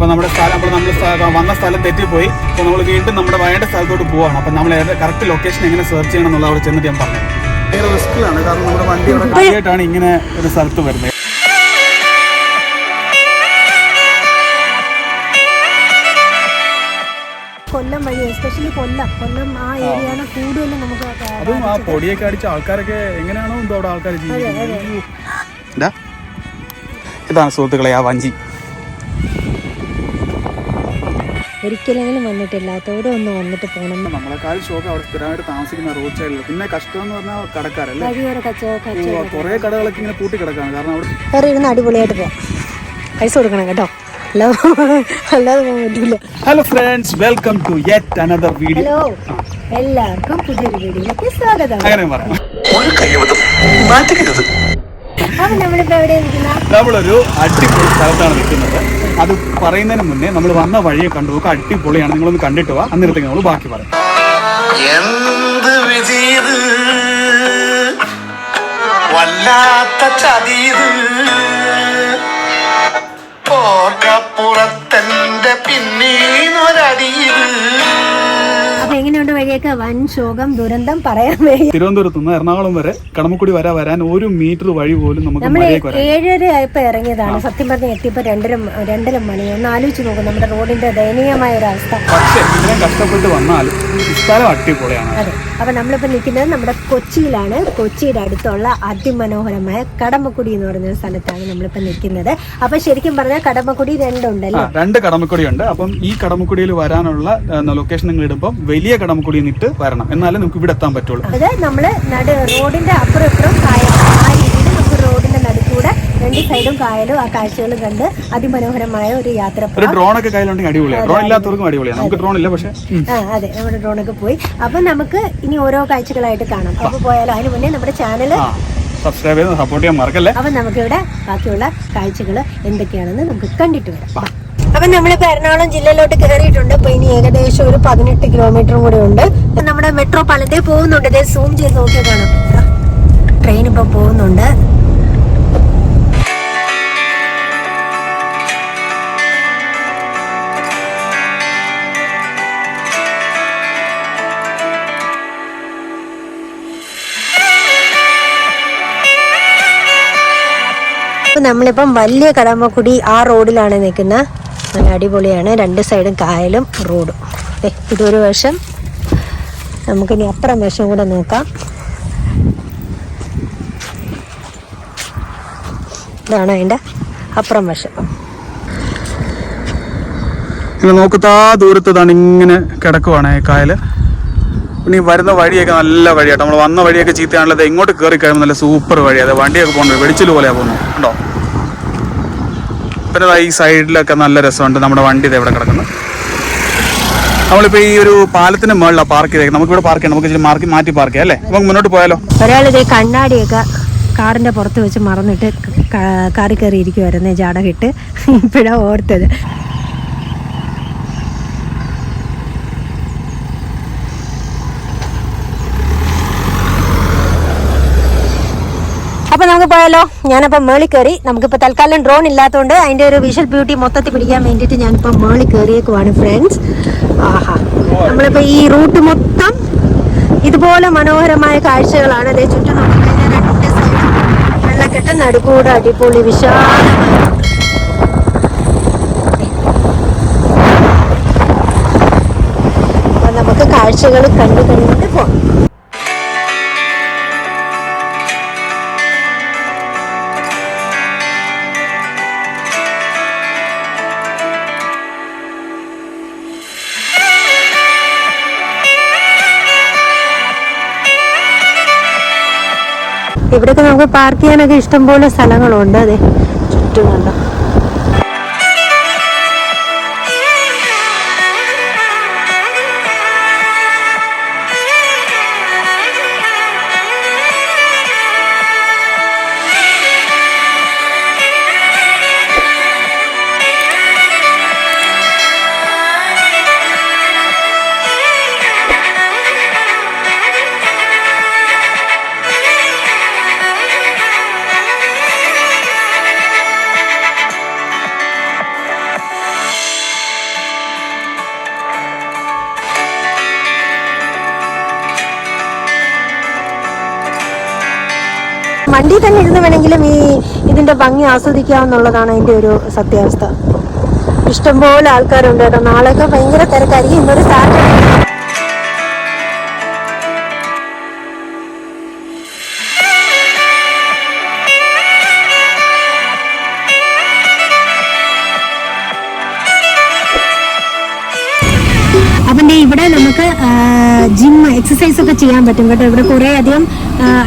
അപ്പോൾ നമ്മുടെ വന്ന സ്ഥലം തെറ്റിപ്പോയി. അപ്പോൾ നമ്മൾ വീണ്ടും നമ്മുടെ വേണ്ട സ്ഥലത്തോട്ട് പോവാണ്. അപ്പോൾ നമ്മൾ കറക്റ്റ് ലൊക്കേഷൻ എങ്ങനെ സെർച്ച് ചെയ്യണം എന്നുള്ളത് അവിടെ ചെന്നിട്ട് ഞാൻ പറഞ്ഞു. ഭയങ്കര റിസ്ക്കിലാണ്, കാരണം നമ്മുടെ വണ്ടി ആദ്യമായിട്ടാണ് ഇങ്ങനെ ഒരു സ്ഥലത്ത് വരുന്നത്. കൊല്ലം വഴി, എസ്പെഷ്യലി കൊല്ലം ആ ഏരിയയാണ് കൂടുതലും നമുക്ക്. അതും ആ പൊടിയൊക്കെ അടിച്ച ആൾക്കാരൊക്കെ എങ്ങനെയാണോ എന്തോ അവിടെ ആൾക്കാർ ജീവിക്കുന്നത്. ഇതാണ് സുഹൃത്തുക്കളെ ആ വഞ്ചി. ഒരിക്കലെങ്കിലും വന്നിട്ടില്ലാത്തവരും ഒന്ന് വന്നിട്ട് പോകണം. നമ്മളെക്കാൾ ഷോക്ക് അവിടെ സ്ഥിരമായിട്ട് താമസിക്കുന്ന റോഡ് സൈഡിൽ. പിന്നെ കഷ്ടം എന്ന് പറഞ്ഞാൽ കടക്കാരല്ലേ, കുറെ കടകളൊക്കെ ഇങ്ങനെ പൂട്ടി കിടക്കാണ്. കാരണം അവിടെ ഇരുന്ന് അടിപൊളിയായിട്ട് പോവാം. പൈസ കൊടുക്കണം കേട്ടോ, അല്ലാതെ പോകാൻ പറ്റില്ല. Hello friends, welcome to yet another video. Hello, എല്ലാവർക്കും പുതിയൊരു വീഡിയോയിലേക്ക് സ്വാഗതം. അങ്ങനെ പറയാം. നമ്മളൊരു അടിപൊളി സ്ഥലത്താണ് നിൽക്കുന്നത്. അത് പറയുന്നതിന് മുന്നേ നമ്മൾ വന്ന വഴിയെ കണ്ടു നോക്കുക, അടിപൊളിയാണ്. നിങ്ങളൊന്ന് കണ്ടിട്ട് പോവാ, അന്നേരത്തേക്ക് നമ്മൾ ബാക്കി പറയാം. എന്ത് വിധീത് വല്ലാത്ത ചതീത് പോർക്കപ്പുറത്തന്റെ പിന്നീന്നൊരടീത്. അപ്പൊ എങ്ങനെയുണ്ട് വഴിയൊക്കെ? വൻ ശോകം, ദുരന്തം പറയാൻ വയ്യ. തിരുവനന്തപുരത്ത് നിന്ന് എറണാകുളം വരെ കടമക്കുടി വരാൻ 1 മീറ്റർ വഴി പോലും നമുക്ക്. നമ്മൾ 7:30 ആയപ്പോ ഇറങ്ങിയതാണ്. സത്യം പറഞ്ഞ എത്തിയപ്പോ 2:30 മണി. ഒന്ന് ആലോചിച്ച് നോക്കും നമ്മുടെ റോഡിന്റെ ദയനീയമായ ഒരു അവസ്ഥ. പക്ഷേ ഇത്രയും കഷ്ടപ്പെട്ട് വന്നാലും സ്ഥലം അടിപൊളിയാണ്. അതെ. അപ്പൊ നമ്മളിപ്പോ നിൽക്കുന്നത് നമ്മുടെ കൊച്ചിയിലാണ്. കൊച്ചിയുടെ അടുത്തുള്ള അതിമനോഹരമായ കടമക്കുടി എന്ന് പറയുന്ന സ്ഥലത്താണ് നമ്മളിപ്പോ നിൽക്കുന്നത്. അപ്പൊ ശരിക്കും പറഞ്ഞാൽ കടമക്കുടി 2 ഉണ്ടല്ലോ. 2 കടമക്കുടി ഉണ്ട്. അപ്പം ഈ കടമക്കുടിയിൽ വരാനുള്ള ലൊക്കേഷൻ നിങ്ങൾ ഇടുമ്പോൾ വലിയ കടമക്കുടി നിന്നിട്ട് വരണം, എന്നാലേ നമുക്ക് ഇവിടെ എത്താൻ പറ്റുള്ളൂ. അത് നമ്മള് റോഡിന്റെ അപ്പുറം ഇപ്പുറം കായൽ, ആ രീതിയിൽ നമുക്ക് റോഡിന്റെ നടുക്കൂടെ 2 സൈഡും കായലും ആ കാഴ്ചകളും കണ്ട് അതിമനോഹരമായ ഒരു യാത്ര. ഒരു ഡ്രോണൊക്കെ കയ്യിലുണ്ടെങ്കിൽ അടിപൊളിയാണ്. ഡ്രോൺ ഇല്ലാത്തവർക്കും അടിപൊളിയാണ്. നമുക്ക് ഡ്രോൺ ഇല്ല, പക്ഷേ അതെ, നമ്മുടെ ഡ്രോണൊക്കെ പോയി. അപ്പൊ നമുക്ക് ഇനി ഓരോ കാഴ്ചകളായിട്ട് കാണാം. അപ്പൊ പോയാലോ? അതിന് മുന്നേ നമ്മുടെ ചാനൽ സബ്സ്ക്രൈബ് ചെയ്ത് സപ്പോർട്ട് ചെയ്യാൻ മറക്കല്ലേ. അപ്പൊ നമുക്കിവിടെ ബാക്കിയുള്ള കാഴ്ചകൾ എന്തൊക്കെയാണെന്ന് നമുക്ക് കണ്ടിട്ട് വരാം. അപ്പൊ നമ്മളിപ്പോ എറണാകുളം ജില്ലയിലോട്ട് കയറിയിട്ടുണ്ട്. ഇപ്പൊ ഇനി ഏകദേശം ഒരു 18 കിലോമീറ്ററും കൂടെ ഉണ്ട്. നമ്മുടെ മെട്രോ പാലത്തെ പോകുന്നുണ്ട്. സൂം ചെയ്ത് നോക്കിയാൽ കാണാം, ട്രെയിൻ ഇപ്പൊ പോകുന്നുണ്ട്. നമ്മളിപ്പം വലിയ കടമക്കുടി ആ റോഡിലാണ് നിൽക്കുന്നത്. നല്ല അടിപൊളിയാണ്. 2 സൈഡും കായലും റോഡും. ഇതൊരു വശം. നമുക്കിനി അപ്പുറം വശം കൂടെ നോക്കാം. ഇതാണ് അതിൻ്റെ അപ്പുറം വശം. നോക്കത്താ ദൂരത്താണ് ഇങ്ങനെ കിടക്കുവാണ് കായല്. പിന്നെ ഈ വരുന്ന വഴിയൊക്കെ നല്ല വഴിയാട്ടോ. നമ്മൾ വന്ന വഴിയൊക്കെ ചീത്തയാണല്ലോ. ഇങ്ങോട്ട് കയറി കഴിയുമ്പോൾ നല്ല സൂപ്പർ വഴിയാണ്. വണ്ടിയൊക്കെ പോകുന്നത് വെടിച്ചിൽ പോലെയാണ് പോകുന്നത് ഉണ്ടോ. പിന്നെ ഈ സൈഡിലൊക്കെ നല്ല രസമുണ്ട്. നമ്മുടെ വണ്ടി ഇത് എവിടെ കിടക്കുന്നു. നമ്മളിപ്പോൾ ഈ ഒരു പാലത്തിന് മുകളിലാണ് പാർക്ക് ചെയ്തേക്കുന്നത്. നമുക്കിവിടെ പാർക്ക് ചെയ്യാം. നമുക്ക് ഇച്ചിരി മാറ്റി പാർക്ക് ചെയ്യാം അല്ലേ. നമുക്ക് മുന്നോട്ട് പോയാലോ. ഒരാളിത് കണ്ണാടിയൊക്കെ കാറിന്റെ പുറത്ത് വെച്ച് മറന്നിട്ട് കാറി കയറി ഇരിക്കുമായിരുന്നേ, ജാടകിട്ട്. ഇപ്പോഴാണ് ഓർത്തത്. അപ്പൊ നമുക്ക് പോയാലോ? ഞാനപ്പോ മേളിൽ കയറി. നമുക്കിപ്പോ തൽക്കാലം ഡ്രോൺ ഇല്ലാത്തതുകൊണ്ട് അതിന്റെ ഒരു വിഷ്വൽ ബ്യൂട്ടി മൊത്തത്തിൽ പിടിക്കാൻ വേണ്ടിയിട്ട് ഞാനിപ്പോ മേളിൽ കയറിയേക്കുവാണ് ഫ്രണ്ട്സ്. ആഹാ, നമ്മളിപ്പോ ഈ റൂട്ട് മൊത്തം ഇതുപോലെ മനോഹരമായ കാഴ്ചകളാണ്. അതേ ചുറ്റും നോക്കിക്കഴിഞ്ഞാൽ 2 സൈഡും വെള്ളക്കെട്ട്, നടുക്കൂടെ അടിപൊളി വിശാലമായ. അപ്പൊ നമുക്ക് കാഴ്ചകൾ കണ്ടു കണ്ടിട്ട് പോകാം. ഇവിടെയൊക്കെ നമുക്ക് പാർക്ക് ചെയ്യാനൊക്കെ ഇഷ്ടംപോലെ സ്ഥലങ്ങളുണ്ട്. അതെ, ചുറ്റും കണ്ടോ. വണ്ടി തന്നെ ഇരുന്ന് വേണമെങ്കിലും ഇതിന്റെ ഭംഗി ആസ്വദിക്കാമെന്നുള്ളതാണ് അതിന്റെ ഒരു സത്യാവസ്ഥ. ഇഷ്ടംപോലെ ആൾക്കാരുണ്ട് കേട്ടോ. നാളെയൊക്കെ ഭയങ്കര തിരക്കായിരിക്കും. ഇന്നൊരു സാറ്റർഡേ. അപ്പം ഇവിടെ നമുക്ക് ജിം എക്സസൈസ് ഒക്കെ ചെയ്യാൻ പറ്റും കേട്ടോ. ഇവിടെ കുറേ അധികം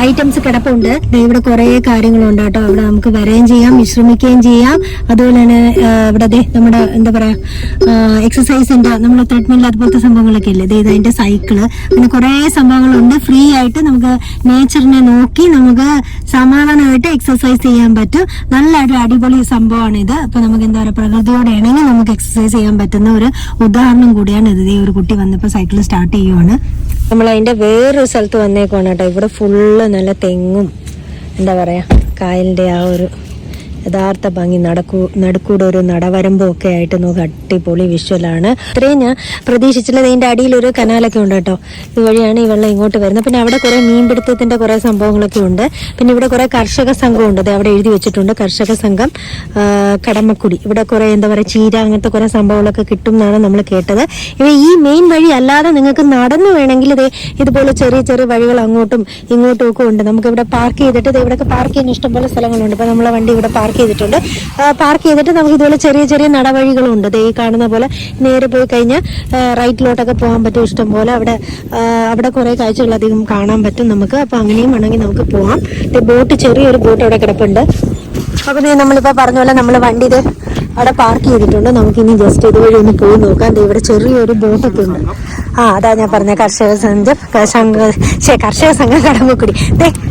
ഐറ്റംസ് കിടപ്പുണ്ട്. ഇവിടെ കുറേ കാര്യങ്ങളുണ്ട് കേട്ടോ. ഇവിടെ നമുക്ക് വരികയും ചെയ്യാം, വിശ്രമിക്കുകയും ചെയ്യാം. അതുപോലെ തന്നെ ഇവിടെ നമ്മുടെ എന്താ പറയാ എക്സസൈസിന്റെ നമ്മുടെ ത്രെഡ്മിൽ അതുപോലത്തെ സംഭവങ്ങളൊക്കെ ഇല്ലേ, അതിന്റെ സൈക്കിള്, അങ്ങനെ കുറേ സംഭവങ്ങളുണ്ട്. ഫ്രീ ആയിട്ട് നമുക്ക് നേച്ചറിനെ നോക്കി നമുക്ക് സമാധാനമായിട്ട് എക്സസൈസ് ചെയ്യാൻ പറ്റും. നല്ലൊരു അടിപൊളി സംഭവമാണ് ഇത്. അപ്പൊ നമുക്ക് എന്താ പറയുക, പ്രകൃതിയോടെ ഇണങ്ങി നമുക്ക് എക്സസൈസ് ചെയ്യാൻ പറ്റുന്ന ഒരു ഉദാഹരണം കൂടിയാണ് ഇത്. ഒരു കുട്ടി വന്നപ്പോൾ സൈക്കിൾ സ്റ്റാർട്ട് ചെയ്യുവാണ്. നമ്മൾ അതിന്റെ വേറൊരു സ്ഥലത്ത് വന്നേക്കുവാണ് കേട്ടോ. ഇവിടെ ഫുള്ള് നല്ല തെങ്ങും എന്താ പറയാ കായലിന്റെ ആ ഒരു യഥാർത്ഥ ഭംഗി, നടുക്കൂടെ ഒരു നടവരമ്പും ഒക്കെ ആയിട്ട് നമുക്ക് അടിപൊളി വിഷ്വലാണ്. ഇത്രയും ഞാൻ പ്രതീക്ഷിച്ചില്ല. ഇതിന്റെ അടിയിൽ ഒരു കനാലൊക്കെ ഉണ്ട് കേട്ടോ. ഇതുവഴിയാണ് ഈ വെള്ളം ഇങ്ങോട്ട് വരുന്നത്. പിന്നെ അവിടെ കുറെ മീൻപിടുത്തത്തിന്റെ കുറെ സംഭവങ്ങളൊക്കെ ഉണ്ട്. പിന്നെ ഇവിടെ കുറെ കർഷക സംഘം ഉണ്ട്. അവിടെ എഴുതി വെച്ചിട്ടുണ്ട് കർഷക സംഘം കടമക്കുടി. ഇവിടെ കുറെ എന്താ പറയാ ചീര അങ്ങനത്തെ കുറെ സംഭവങ്ങളൊക്കെ കിട്ടും എന്നാണ് നമ്മൾ കേട്ടത്. ഈ മെയിൻ വഴി അല്ലാതെ നിങ്ങൾക്ക് നടന്നു വേണമെങ്കിൽ ഇതുപോലെ ചെറിയ ചെറിയ വഴികൾ അങ്ങോട്ടും ഇങ്ങോട്ടും ഒക്കെ ഉണ്ട്. നമുക്ക് ഇവിടെ പാർക്ക് ചെയ്തിട്ട് ഇവിടെയൊക്കെ പാർക്ക് ചെയ്യാൻ ഇഷ്ടംപോലെ സ്ഥലങ്ങളുണ്ട്. ഇപ്പൊ നമ്മളെ വണ്ടി ഇവിടെ പാർക്ക് ചെയ്തിട്ടുണ്ട്. പാർക്ക് ചെയ്തിട്ട് നമുക്ക് ഇതുപോലെ ചെറിയ ചെറിയ നടവഴികളുണ്ട്. ഈ കാണുന്ന പോലെ നേരെ പോയി കഴിഞ്ഞാൽ റൈറ്റിലോട്ടൊക്കെ പോകാൻ പറ്റും ഇഷ്ടം പോലെ. അവിടെ കുറെ കാഴ്ചകൾ അധികം കാണാൻ പറ്റും നമുക്ക്. അപ്പൊ അങ്ങനെയും വേണമെങ്കിൽ നമുക്ക് പോകാം. ബോട്ട്, ചെറിയൊരു ബോട്ട് അവിടെ കിടപ്പുണ്ട്. അപ്പൊ നമ്മളിപ്പോ പറഞ്ഞ പോലെ നമ്മൾ വണ്ടി അവിടെ പാർക്ക് ചെയ്തിട്ടുണ്ട്. നമുക്ക് ഇനി ജസ്റ്റ് ഇതുവഴി ഒന്ന് പോയി നോക്കാം. ഇവിടെ ചെറിയൊരു ബോട്ടൊക്കെ ഉണ്ട്. അതാ ഞാൻ പറഞ്ഞ കർഷക സംഘം കടമക്കുടി.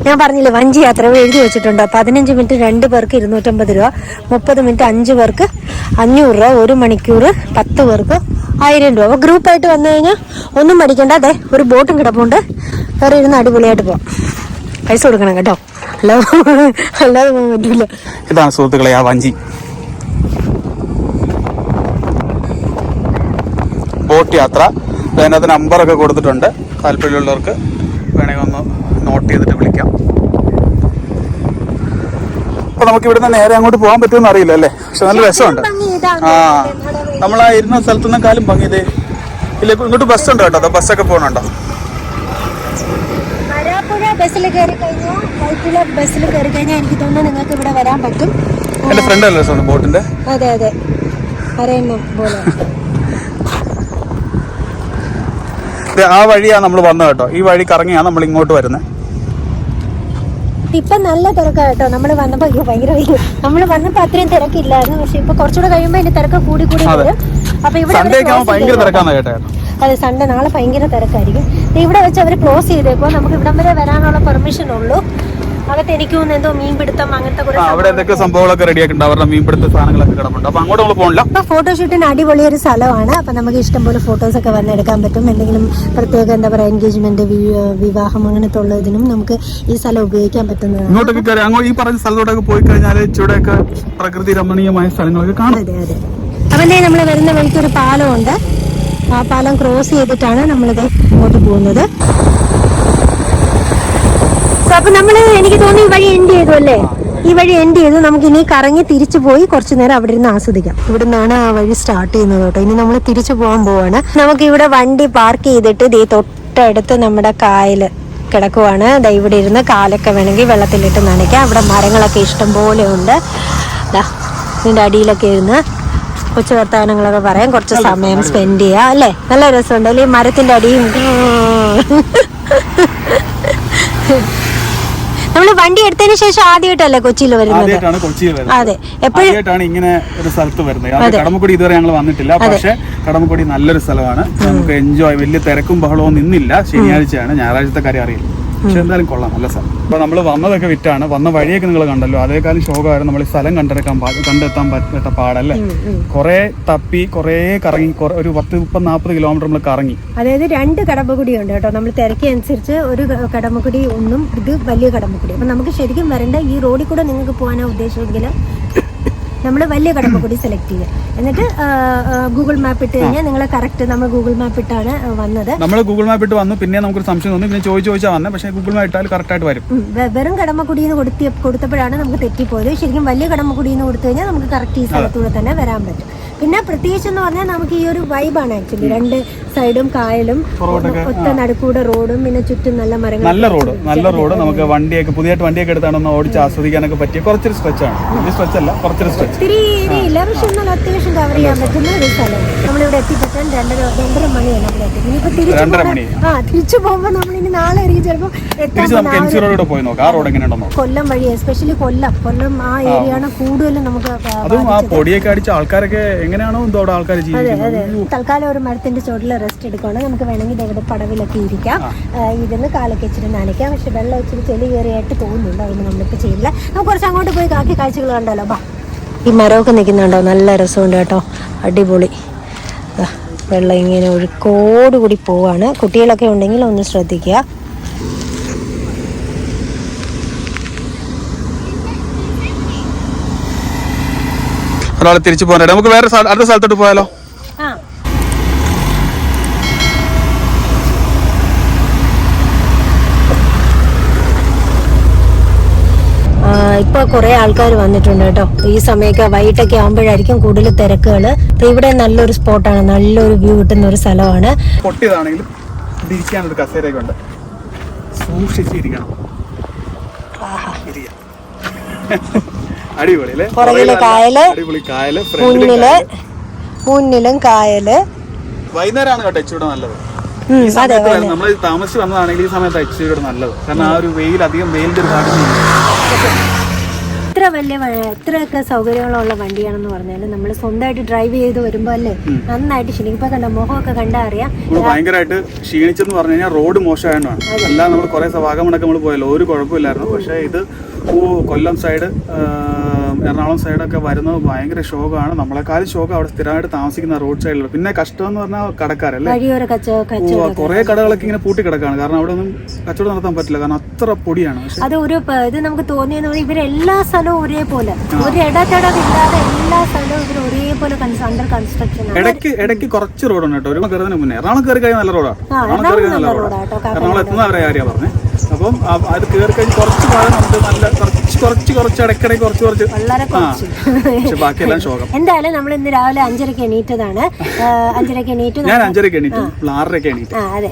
ഞാൻ പറഞ്ഞില്ലേ വഞ്ചി യാത്ര എഴുതി വെച്ചിട്ടുണ്ട്. 15 മിനിറ്റ് 2 പേർക്ക് 250 രൂപ, 30 മിനിറ്റ് 5 പേർക്ക് 500 രൂപ, 1 മണിക്കൂർ 10 പേർക്ക് 1000 രൂപ. ഗ്രൂപ്പായിട്ട് വന്നു കഴിഞ്ഞാൽ ഒന്നും പഠിക്കണ്ട. ഒരു ബോട്ടും കിടപ്പുണ്ട്. വേറെ ഇരുന്ന് അടിപൊളിയായിട്ട് പോവാം. പൈസ കൊടുക്കണം കേട്ടോ, അല്ലാതെ പോകാൻ പറ്റില്ല. ഇതാണ് സുഹൃത്തുക്കളെ ആ വഞ്ചി, ബോട്ട് യാത്ര. അതിനകത്ത് നമ്പറൊക്കെ കൊടുത്തിട്ടുണ്ട്. താല്പര്യമുള്ളവർക്ക് വേണമെങ്കിൽ ഒന്ന് നോട്ട് ചെയ്തിട്ട് വിളിക്കാം. അപ്പൊ നമുക്ക് ഇവിടുന്ന് നേരെ അങ്ങോട്ട് പോകാൻ പറ്റുമെന്ന് അറിയില്ല അല്ലേ, പക്ഷെ നല്ല രസമുണ്ട്. നമ്മൾ ആ ഇരുന്ന സ്ഥലത്തു നിന്നേക്കാളും ഭംഗി ഇതേ ഇല്ല. ഇങ്ങോട്ട് ബസ് ഉണ്ട് കേട്ടോ. ബസ്സൊക്കെ പോകണുണ്ടോ? ബസ്സിൽ കയറി കഴിഞ്ഞാൽ എനിക്ക് തോന്നുന്നു നിങ്ങൾക്ക് ഇവിടെ വരാൻ പറ്റും. എന്റെ ഫ്രണ്ട് അല്ലേ രസമുണ്ട് ബോട്ടിന്റെ. അതെ അതെ, പറയുന്ന പോലെ ആ വഴിയാ നമ്മൾ വന്നത് കേട്ടോ. ഈ വഴി കറങ്ങിയാണ് നമ്മൾ ഇങ്ങോട്ട് വരുന്നത്. ഇപ്പൊ നല്ല തിരക്കാ കേട്ടോ. നമ്മൾ വന്നപ്പോ നമ്മൾ വന്നപ്പോ അത്രയും തിരക്കില്ലായിരുന്നു. പക്ഷെ ഇപ്പൊ കുറച്ചുകൂടെ കഴിയുമ്പോ അതിന്റെ തിരക്ക് കൂടി വരും. അപ്പൊ ഇവിടെ അതെ, സൺഡേ നാളെ ഭയങ്കര തിരക്കായിരിക്കും. ഇവിടെ വെച്ച് അവർ ക്ലോസ് ചെയ്തേക്കോ. നമുക്ക് ഇവിടം വരെ വരാനുള്ള പെർമിഷൻ ഉള്ളൂ. അകത്ത് എനിക്ക് തോന്നുന്നു എന്തോ മീൻപിടുത്തം അങ്ങനത്തെ അവിടെ എന്തൊക്കെ സംഭവങ്ങളൊക്കെ റെഡിയാക്കിട്ടുണ്ട്. അവരുടെ മീൻപിടുത്ത സാധനങ്ങളൊക്കെ കിടപ്പുണ്ട്. അപ്പൊ അങ്ങോട്ട് നമ്മൾ പോകണില്ല. അപ്പൊ ഫോട്ടോഷൂട്ടിന് അടിപൊളി ഒരു സ്ഥലമാണ്. അപ്പൊ നമുക്ക് ഇഷ്ടംപോലെ ഫോട്ടോസ് ഒക്കെ വന്നെടുക്കാൻ പറ്റും. എന്തെങ്കിലും പ്രത്യേക എന്താ പറയാ എൻഗേജ്മെന്റ്, വിവാഹം അങ്ങനത്തെ ഉള്ളതിനും നമുക്ക് ഈ സ്ഥലം ഉപയോഗിക്കാൻ പറ്റുന്നതാണ്. ഇങ്ങോട്ടൊക്കെ കയറി ഈ പറഞ്ഞ സ്ഥലത്തോട്ടൊക്കെ പോയി കഴിഞ്ഞാൽ ഇച്ചിടെയൊക്കെ പ്രകൃതി രമണീയമായ സ്ഥലങ്ങളൊക്കെ കാണാം. അതെ അതെ. അവന്റെ നമ്മൾ വരുന്ന വഴിക്ക് ഒരു പാലമുണ്ട്. ആ പാലം ക്രോസ് ചെയ്തിട്ടാണ് നമ്മളിത് ഇങ്ങോട്ട് പോകുന്നത്. അപ്പൊ എനിക്ക് തോന്നുന്നു ഈ വഴി എൻഡ് ചെയ്തു അല്ലേ. ഈ വഴി എൻഡ് ചെയ്തു. നമുക്ക് ഇനി കറങ്ങി തിരിച്ചു പോയി കുറച്ചു നേരം അവിടെ ഇരുന്ന് ആസ്വദിക്കാം. ഇവിടെ നിന്നാണ് ആ വഴി സ്റ്റാർട്ട് ചെയ്യുന്നത് കേട്ടോ. ഇനി നമ്മൾ തിരിച്ചു പോകാൻ പോവാണ്. നമുക്ക് ഇവിടെ വണ്ടി പാർക്ക് ചെയ്തിട്ട് തൊട്ടടുത്ത് നമ്മുടെ കായല് കിടക്കുവാണ്. ഇവിടെ ഇരുന്ന് കാലൊക്കെ വേണമെങ്കിൽ വെള്ളത്തിലിട്ട് നനയ്ക്കാം. അവിടെ മരങ്ങളൊക്കെ ഇഷ്ടം പോലെ ഉണ്ട്. ഇതിന്റെ അടിയിലൊക്കെ ഇരുന്ന് കൊച്ചു വർത്തമാനങ്ങളൊക്കെ പറയാം. കുറച്ച് സമയം സ്പെൻഡ് ചെയ്യാം അല്ലേ. നല്ല രസമുണ്ട് അല്ലേ മരത്തിന്റെ അടിയും. നമ്മള് വണ്ടി എടുത്തതിന് ശേഷം ആദ്യമായിട്ടല്ലേ കൊച്ചിയിൽ വരുന്നത്. അതെ, എപ്പോഴും ഇങ്ങനെ ഒരു സ്ഥലത്ത് വരുന്നത്. കടമക്കുടി ഇതുവരെ ഞങ്ങൾ വന്നിട്ടില്ല. പക്ഷെ കടമക്കുടി നല്ലൊരു സ്ഥലമാണ്. നമുക്ക് എൻജോയ്, വലിയ തിരക്കും ബഹളവും നിന്നില്ല. ശനിയാഴ്ചയാണ്, ഞായറാഴ്ചത്തെ കാര്യം അറിയില്ല. പക്ഷെ എന്തായാലും കൊള്ളാം, നല്ല സ്ഥലം. അപ്പൊ നമ്മൾ വന്നതൊക്കെ വിറ്റാണ്. വന്ന വഴിയൊക്കെ നിങ്ങൾ കണ്ടല്ലോ. അതേക്കാളും ശോകമായിരുന്നു നമ്മൾ ഈ സ്ഥലം കണ്ടെത്താൻ പറ്റ പാടല്ലേ. കുറെ തപ്പി, കുറെ കറങ്ങി, ഒരു 10-30-40 കിലോമീറ്റർ നമ്മൾ കറങ്ങി. അതായത് 2 കടമക്കുടി ഉണ്ട് കേട്ടോ. നമ്മൾ തിരക്കി അനുസരിച്ച് ഒരു കടമക്കുടി ഒന്നും, ഇത് വലിയ കടമക്കുടി. അപ്പൊ നമുക്ക് ശരിക്കും വരേണ്ട ഈ റോഡിൽ കൂടെ നിങ്ങൾക്ക് പോകാനോ ഉദ്ദേശമെങ്കിൽ നമ്മൾ വലിയ കടമക്കുടി സെലക്ട് ചെയ്യുക. എന്നിട്ട് ഗൂഗിൾ മാപ്പ് ഇട്ട് കഴിഞ്ഞാൽ നിങ്ങൾ കറക്റ്റ് നമ്മൾ ഗൂഗിൾ മാപ്പ് ഇട്ടാണ് വന്നത്. നമ്മൾ ഗൂഗിൾ മാപ്പ് ഇട്ട് വന്നു, പിന്നെ നമുക്കൊരു സംശയം തോന്നി, പിന്നെ ചോദിച്ചാൽ വന്നത്, പക്ഷേ ഗൂഗിൾ മാപ്പ് ഇട്ടാൽ കറക്റ്റായിട്ട് വരും. വെറും കടമക്കുടിന്ന് കൊടുത്തപ്പോഴാണ് നമുക്ക് തെറ്റിപ്പോയത്. ശരിക്കും വലിയ കടമക്കുടിന്ന് കൊടുത്തു കഴിഞ്ഞാൽ നമുക്ക് കറക്റ്റ് ഈ സ്ഥലത്തൂടെ തന്നെ വരാൻ പറ്റും. പിന്നെ പ്രത്യേകിച്ച് എന്ന് പറഞ്ഞാൽ നമുക്ക് ഈ ഒരു വൈബാണ് ആക്ച്വലി. രണ്ട് സൈഡും കായലും ഒത്ത നടുക്കൂടെ റോഡും പിന്നെ ചുറ്റും നല്ല മരങ്ങൾ. നല്ല റോഡ് നമുക്ക് വണ്ടിയൊക്കെ പുതിയതായിട്ട് വണ്ടിയൊക്കെ എടുത്താണെന്ന് ഓടിച്ച് ആസ്വദിക്കാനൊക്കെ പറ്റിയ കുറച്ചൊരു സ്ട്രെച്ചാണ്. വലിയ സ്ട്രെച്ച് അല്ല, കുറച്ചൊരു സ്ട്രെച്ച്. ഒത്തിരി ഏരിയയില്ല, പക്ഷെ എന്നാൽ അത്യാവശ്യം കവർ ചെയ്യാൻ പറ്റുന്ന ഒരു സ്ഥലം. നമ്മളിവിടെ എത്തിപ്പെട്ടാൽ 2:30 മണിയാണ് നമ്മൾ എത്തി. ഇനിയിപ്പോ തിരിച്ചു പോകുമ്പോൾ നമ്മളിനി നാളെ ആയിരിക്കും ചിലപ്പോൾ എത്താൻ. കൊല്ലം വഴി എസ്പെഷ്യലി കൊല്ലം ആ ഏരിയയാണ് കൂടുതലും നമുക്ക്. അതും ആ പൊടിയൊക്കെ അടിച്ച ആൾക്കാരൊക്കെ എങ്ങനെയാണോ എന്തോ അവിടെ ആൾക്കാർ ജീവിക്കുന്നത്. തൽക്കാലം ഒരു മരത്തിന്റെ ചോട്ടിൽ റെസ്റ്റ് എടുക്കുകയാണ്. നമുക്ക് വേണമെങ്കിൽ ഇവിടെ പടവിലൊക്കെ ഇരിക്കാം, ഇരുന്ന് കാലൊക്കെ ഇച്ചിരി നനയ്ക്കാം. പക്ഷെ വെള്ളം ഇച്ചിരി ചെളി കയറിയായിട്ട് തോന്നുന്നുണ്ട്, അതുകൊണ്ട് നമ്മളിപ്പോൾ ചെയ്യില്ല. നമുക്ക് കുറച്ച് അങ്ങോട്ട് പോയി കാക്കി കാഴ്ചകൾ കണ്ടല്ലോ. ബാ, ഈ മരമൊക്കെ നിൽക്കുന്നുണ്ടോ, നല്ല രസമുണ്ട് കേട്ടോ, അടിപൊളി. വെള്ളം ഇങ്ങനെ ഒഴുക്കോടുകൂടി പോവാണ്. കുട്ടികളൊക്കെ ഉണ്ടെങ്കിൽ ഒന്ന് ശ്രദ്ധിക്കുക. ഒരാളെ തിരിച്ചു പോകാൻ നമുക്ക് വേറെ അടുത്ത സ്ഥലത്തോട്ട് പോയാലോ? ഇപ്പൊ കുറെ ആൾക്കാർ വന്നിട്ടുണ്ട് കേട്ടോ. ഈ സമയമൊക്കെ വൈകിട്ടൊക്കെ ആകുമ്പോഴായിരിക്കും കൂടുതൽ തിരക്കുകൾ. ഇവിടെ നല്ലൊരു സ്പോട്ടാണ്, നല്ലൊരു വ്യൂ കിട്ടുന്ന ഒരു സ്ഥലമാണ്. പൊട്ടിയതാണെങ്കിലും ഇരിക്കാനൊരു കസേരയൊക്കെ ഉണ്ട്, സൂക്ഷിച്ചിരിക്കണം. അടിപൊളി. പുറകില് കായല്, മുന്നിലും കായല്. വൈകുന്നേരമാണ് കേട്ടോ ഇച്ചിരി നല്ലത്. നമ്മൾ താമസിച്ച് വന്നതാണെങ്കിൽ ഈ സമയത്ത് ഇച്ചിരി നല്ലത്. കാരണം ആ ഒരു അധികം വെയിലിന്റെ ഒരു ഭാഗം. എത്രയൊക്കെ സൗകര്യങ്ങളുള്ള വണ്ടിയാണെന്ന് പറഞ്ഞാലും നമ്മൾ സ്വന്തമായിട്ട് ഡ്രൈവ് ചെയ്ത് വരുമ്പോ അല്ലേ നന്നായിട്ട് ശരിക്കും ഇപ്പൊ കണ്ട മുഖമൊക്കെ കണ്ടാ അറിയാം. ഭയങ്കരമായിട്ട് ക്ഷീണിച്ചെന്ന് പറഞ്ഞു കഴിഞ്ഞാൽ റോഡ് മോശമായതാണ്. അല്ല, നമ്മൾ കുറെ വാഗമണൊക്കെ നമ്മൾ പോയല്ലോ, ഒരു കുഴപ്പമില്ലായിരുന്നു. പക്ഷെ ഇത് കൊല്ലം സൈഡ്, എറണാകുളം സൈഡൊക്കെ വരുന്നത് ഭയങ്കര ശോകമാണ്. നമ്മളെക്കാളും ശോകം അവിടെ സ്ഥിരമായിട്ട് താമസിക്കുന്ന റോഡ് സൈഡിൽ. പിന്നെ കഷ്ടം എന്ന് പറഞ്ഞാൽ കടക്കാരല്ലേ, കുറെ കടകളൊക്കെ ഇങ്ങനെ പൂട്ടി കിടക്കാണ്. കാരണം അവിടെ ഒന്നും കച്ചവടം നടത്താൻ പറ്റില്ല, കാരണം അത്ര പൊടിയാണ്. അത് ഒരു ഇത് നമുക്ക് തോന്നിയെന്ന് പറഞ്ഞാൽ ഇവരെല്ലാ സ്ഥലവും ഒരേപോലെ, ഒരു ഇടതടവില്ലാതെ എല്ലാ സ്ഥലവും ഇവർ ഒരേപോലെ അണ്ടർ കൺസ്ട്രക്ഷൻ. ഇടയ്ക്ക് കുറച്ച് റോഡുണ്ട് കേട്ടോ. ഒരു കയറുന്നതിന് മുന്നേ എറണാകുളം കയറി കഴിഞ്ഞാൽ നല്ല റോഡാണ്. എറണാകുളം എത്തുന്നവരെ കാര്യമാണ് പറഞ്ഞത്. അപ്പം അത് കയറി കഴിഞ്ഞ് കുറച്ച് ഭാഗം നമുക്ക് നല്ല കുറച്ച് ഇടയ്ക്കിടയ്ക്ക് കുറച്ച് പക്ഷെ ബാക്കിയെല്ലാം ശോകം. എന്തായാലും നമ്മൾ ഇന്ന് രാവിലെ 5:30 എണീറ്റതാണ്. 5:30 എണീറ്റു. ഞാൻ 5:30 എണീറ്റു, 6:30 എണീറ്റു. അതെ.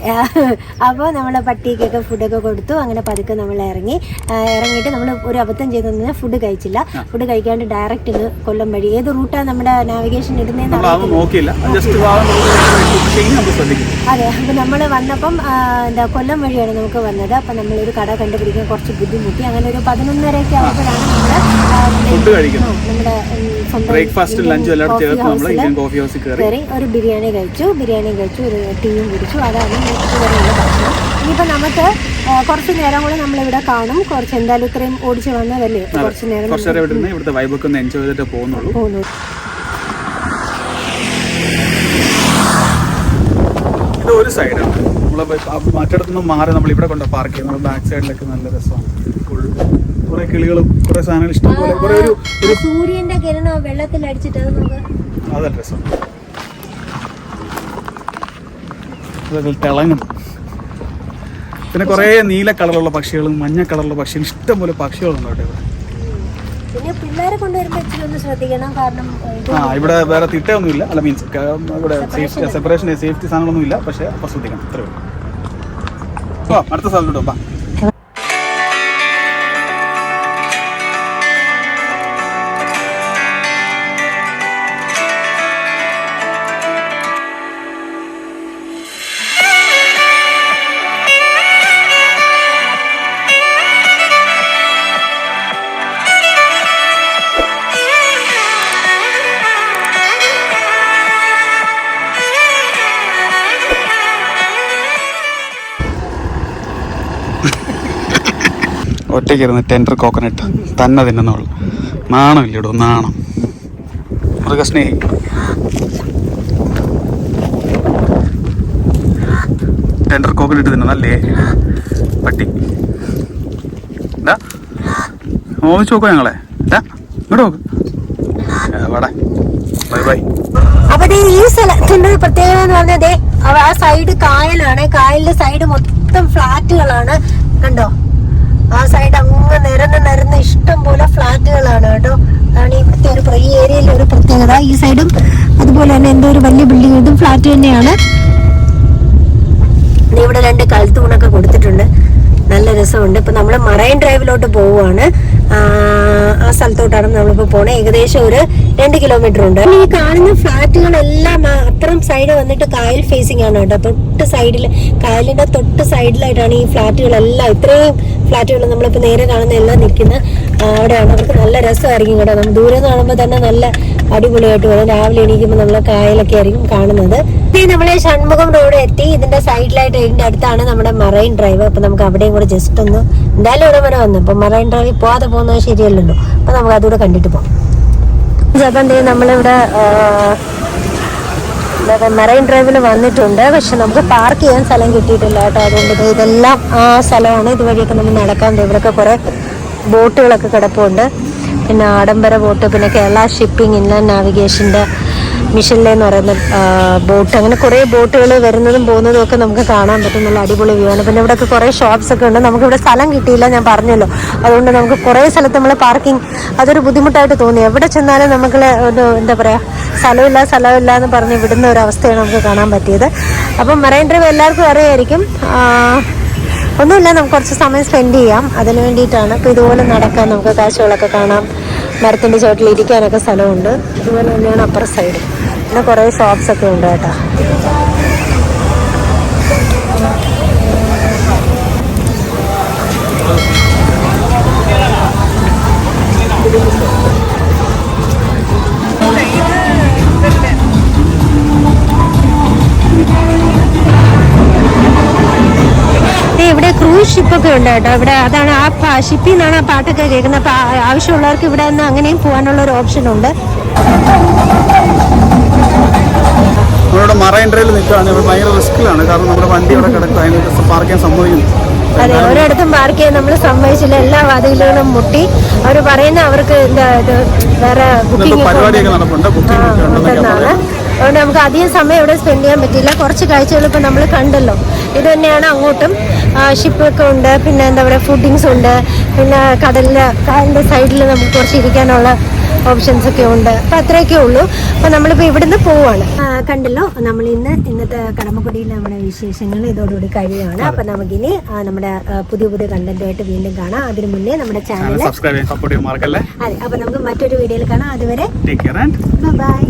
അപ്പോൾ നമ്മള് പട്ടിക്കൊക്കെ ഫുഡൊക്കെ കൊടുത്തു. അങ്ങനെ പതുക്കെ നമ്മൾ ഇറങ്ങിയിട്ട് നമ്മൾ ഒരു അബദ്ധം ചെയ്തെന്ന് ഫുഡ് കഴിച്ചില്ല. ഫുഡ് കഴിക്കാണ്ട് ഡയറക്റ്റ് ഇന്ന് കൊല്ലം വഴി. ഏത് റൂട്ടാണ് നമ്മുടെ നാവിഗേഷൻ ഇടുന്നതെന്ന് നോക്കിയില്ല. അതെ. അപ്പൊ നമ്മൾ വന്നപ്പം കൊല്ലം വഴിയാണ് നമുക്ക് വന്നത്. അപ്പൊ നമ്മളൊരു കട കണ്ടുപിടിക്കാൻ കുറച്ച് ബുദ്ധിമുട്ടി. അങ്ങനെ ഒരു 11:30 ആകുമ്പോഴാണ് നമ്മുടെ ബ്രേക്ക്ഫാസ്റ്റ് ലഞ്ച് എല്ലാം ചേർത്ത് നമ്മൾ ഇന്ത്യൻ കോഫി ഹൗസിൽ കയറി ഒരു ബിരിയാണി കഴിച്ചു, ഒരു ടീയും കുടിച്ചു. അതാണ് ഭക്ഷണം. ഇനിയിപ്പോൾ നമുക്ക് കുറച്ച് നേരം കൂടെ നമ്മളിവിടെ കാണും. കുറച്ച് എന്തായാലും ഇത്രയും ഓടിച്ച് വന്നതല്ലേ, കുറച്ച് നേരം ഇവിടുത്തെ വൈബൊക്കെ ഒന്ന് എൻജോയ് ചെയ്തിട്ട് പോകുന്നുള്ളൂ. ഇത് ഒരു സൈഡാണ്. മറ്റിടത്തുനിന്ന് മാറി നമ്മൾ ഇവിടെ കൊണ്ട് പാർക്ക് ചെയ്യും. നമ്മൾ ബാക്ക് സൈഡിലൊക്കെ നല്ല രസമാണ്. കുറെ കിളികളും കുറെ സാധനങ്ങൾ ഇഷ്ടംപോലെ. ഒരു സൂര്യന്റെ കിരണം വെള്ളത്തിൽ അടിച്ചിട്ട് അതല്ല രസം, അതൊക്കെ തിളങ്ങും. പിന്നെ കുറെ നീല കളറുള്ള പക്ഷികളും മഞ്ഞ കളറുള്ള പക്ഷികളും ഇഷ്ടംപോലെ പക്ഷികളുണ്ട് കേട്ടോ ഇവിടെ. പിന്നെ പിള്ളേരെ കൊണ്ടുവരുമ്പോൾ ഇച്ചിരി ഒന്ന് ശ്രദ്ധിക്കണം. കാരണം ഇവിടെ വേറെ തിട്ടയൊന്നുമില്ല. അല്ല, മീൻസ് ഇവിടെ സെപ്പറേഷൻ സേഫ്റ്റി സാധനങ്ങളൊന്നും ഇല്ല. പക്ഷെ അപ്പം ശ്രദ്ധിക്കണം. അത്രേ ഉള്ളൂ. അടുത്ത സ്ഥലത്തോട്ടോ. ഒറ്റയ്ക്കിരുന്ന് ടെൻഡർ കോക്കനട്ട് തന്നെ തിന്നുന്നുള്ളു. നാണമില്ലടോ, നാണം. മൃഗസ്നേഹി. ടെൻഡർ കോക്കനട്ട് തിന്നല്ലേ പട്ടി. ഓമിച്ച് നോക്കോ ഞങ്ങളെ. ഇങ്ങോട്ട് നോക്ക്. Bye bye. അപ്പൊ ഈ സ്ഥലത്തിന്റെ പ്രത്യേകത എന്ന് പറഞ്ഞത് ആ സൈഡ് കായലാണ്. കായലിന്റെ സൈഡ് മൊത്തം ഫ്ലാറ്റുകളാണ്. കണ്ടോ, ആ സൈഡ് അങ്ങ് നിരന്ന് ഇഷ്ടം പോലെ ഫ്ലാറ്റുകളാണ് കേട്ടോ. അതാണ് ഇവിടുത്തെ ഈ ഏരിയയിലെ ഒരു പ്രത്യേകത. ഈ സൈഡും അതുപോലെ തന്നെ എന്തോ ഒരു വലിയ ബിൽഡിംഗ്, ഇതും ഫ്ലാറ്റ് തന്നെയാണ്. ഇവിടെ 2 കൽത്തൂണൊക്കെ കൊടുത്തിട്ടുണ്ട്, നല്ല രസമുണ്ട്. ഇപ്പൊ നമ്മള് മറൈൻ ഡ്രൈവിലോട്ട് പോവുകയാണ്. ആ സ്ഥലത്തോട്ടാണ് നമ്മളിപ്പോ പോണേ. ഏകദേശം ഒരു 2 കിലോമീറ്റർ ഉണ്ട്. ഈ കാണുന്ന ഫ്ലാറ്റുകളെല്ലാം അപ്പുറം സൈഡ് വന്നിട്ട് കായൽ ഫേസിംഗ് ആണ് കേട്ടോ. തൊട്ട് സൈഡിൽ, കായലിന്റെ തൊട്ട് സൈഡിലായിട്ടാണ് ഈ ഫ്ലാറ്റുകളെല്ലാം. ഇത്രയും ഫ്ലാറ്റുകൾ നമ്മളിപ്പോ നേരെ കാണുന്ന എല്ലാം നിൽക്കുന്ന അവിടെയാണ്. അവർക്ക് നല്ല രസമായിരിക്കും കേട്ടോ. നമ്മൾ ദൂരെ നിന്ന് കാണുമ്പോൾ തന്നെ നല്ല അടിപൊളിയായിട്ട് വരും. രാവിലെ എണീക്കുമ്പോൾ നമ്മള് കായലൊക്കെ ആയിരിക്കും കാണുന്നത്. നമ്മളെ ഷൺമുഖം റോഡ് എത്തി. ഇതിന്റെ സൈഡിലായിട്ട്, ഇതിന്റെ അടുത്താണ് നമ്മുടെ മറൈൻ ഡ്രൈവ്. അപ്പൊ നമുക്ക് അവിടെയും കൂടെ ജസ്റ്റ് ഒന്ന് എന്തായാലും ഇവിടെ വരെ വന്നു. അപ്പൊ മറൈൻ ഡ്രൈവിൽ പോവാതെ പോകുന്നത് ശരിയല്ലല്ലോ. അപ്പൊ നമുക്ക് അതുകൂടെ കണ്ടിട്ട് പോകാം. ചിലപ്പോൾ എന്തെങ്കിലും നമ്മളിവിടെ മറൈൻ ഡ്രൈവിൽ വന്നിട്ടുണ്ട്. പക്ഷെ നമുക്ക് പാർക്ക് ചെയ്യാൻ സ്ഥലം കിട്ടിയിട്ടില്ല കേട്ടോ. അതുകൊണ്ട് ഇതെല്ലാം ആ സ്ഥലമാണ്. ഇതുവഴിയൊക്കെ നമ്മൾ നടക്കാൻ. ഇവിടെയൊക്കെ കുറെ ബോട്ടുകളൊക്കെ കിടപ്പുണ്ട്. പിന്നെ ആഡംബര ബോട്ട്, പിന്നെ കേരള ഷിപ്പിംഗ്, ഇൻലാൻഡ് നാവിഗേഷൻ്റെ മിഷനിലെ എന്ന് പറയുന്ന ബോട്ട്, അങ്ങനെ കുറേ ബോട്ടുകൾ വരുന്നതും പോകുന്നതും ഒക്കെ നമുക്ക് കാണാൻ പറ്റും. നല്ല അടിപൊളി വ്യൂ ആണ്. പിന്നെ ഇവിടെയൊക്കെ കുറേ ഷോപ്സ് ഒക്കെ ഉണ്ട്. നമുക്കിവിടെ സ്ഥലം കിട്ടിയില്ല, ഞാൻ പറഞ്ഞല്ലോ. അതുകൊണ്ട് നമുക്ക് കുറേ സ്ഥലത്ത് നമ്മൾ പാർക്കിംഗ് അതൊരു ബുദ്ധിമുട്ടായിട്ട് തോന്നി. എവിടെ ചെന്നാലും നമുക്ക് ഒരു എന്താ പറയുക, സ്ഥലമില്ല എന്ന് പറഞ്ഞ് വിടുന്ന ഒരു അവസ്ഥയാണ് നമുക്ക് കാണാൻ പറ്റിയത്. അപ്പം മറൈൻ ഡ്രൈവ് എല്ലാവർക്കും അറിയായിരിക്കും. ഒന്നുമില്ല, നമുക്ക് കുറച്ച് സമയം സ്പെൻഡ് ചെയ്യാം. അതിന് വേണ്ടിയിട്ടാണ്. അപ്പോൾ ഇതുപോലെ നടക്കാം, നമുക്ക് കാഴ്ചകളൊക്കെ കാണാം. മരത്തിൻ്റെ ചുവട്ടിൽ ഇരിക്കാനൊക്കെ സ്ഥലമുണ്ട്. ഇതുപോലെ തന്നെയാണ് അപ്പുറ സൈഡ്. പിന്നെ കുറേ ഷോപ്സ് ഒക്കെ ഉണ്ട് കേട്ടോ. ഇവിടെ ക്രൂസ് ഷിപ്പൊക്കെ ഉണ്ട് കേട്ടോ. ഇവിടെ അതാണ് ആ ഷിപ്പിൽ നിന്നാണ് ആ പാട്ടൊക്കെ കേൾക്കുന്നത്. അപ്പൊ ആവശ്യമുള്ളവർക്ക് ഇവിടെ നിന്ന് അങ്ങനെയും പോകാനുള്ള ഒരു ഓപ്ഷൻ ഉണ്ട്. നമ്മളിവിടെ മറൈൻ ഡ്രൈവിൽ നിൽക്കുകയാണ്. ഇവിടെ ഭയങ്കര റിസ്ക്കിലാണ്. കാരണം നമ്മുടെ വണ്ടി ഇവിടെ കിടക്കുക, അതിന് പാർക്ക് ചെയ്യാൻ സമ്മതിക്കുന്നു. അതെ, ഒരിടത്തും പാർക്ക് ചെയ്യാൻ നമ്മൾ സമ്മതിച്ചില്ല. എല്ലാ വാതിലുകളും മുട്ടി. അവർ പറയുന്ന അവർക്ക് എന്താ ഇത് വേറെ ബുക്കിംഗ് പരിപാടിയൊക്കെ നടപ്പുണ്ട്, ഉണ്ടെന്നാണ്. അതുകൊണ്ട് നമുക്ക് അധികം സമയം ഇവിടെ സ്പെൻഡ് ചെയ്യാൻ പറ്റില്ല. കുറച്ച് കാഴ്ചകൾ ഇപ്പം നമ്മൾ കണ്ടല്ലോ. ഇത് തന്നെയാണ് അങ്ങോട്ടും ഷിപ്പൊക്കെ ഉണ്ട്. പിന്നെ എന്താ പറയുക, ഫുഡിങ്സ് ഉണ്ട്. പിന്നെ കായലിൻ്റെ സൈഡിൽ നമുക്ക് കുറച്ച് ഇരിക്കാനുള്ള ഓപ്ഷൻസ് ഒക്കെ ഉണ്ട്. അപ്പം അത്രയൊക്കെ ഉള്ളൂ. അപ്പം നമ്മളിപ്പോൾ ഇവിടുന്ന് പോവുകയാണ്. കണ്ടല്ലോ, നമ്മൾ ഇന്നത്തെ കടമക്കുടിയിൽ നമ്മുടെ വിശേഷങ്ങൾ ഇതോടുകൂടി കഴിയുകയാണ്. അപ്പം നമുക്കിനി നമ്മുടെ പുതിയ കണ്ടന്റുമായിട്ട് വീണ്ടും കാണാം. അതിനു മുന്നേ നമ്മുടെ ചാനൽ സബ്സ്ക്രൈബ് ചെയ്യാൻ, സപ്പോർട്ട് ചെയ്യാൻ മറക്കല്ലേ. അതെ, അപ്പം നമുക്ക് മറ്റൊരു വീഡിയോയിൽ കാണാം. അതുവരെ ടേക്ക് കെയർ ആൻഡ് ബൈ.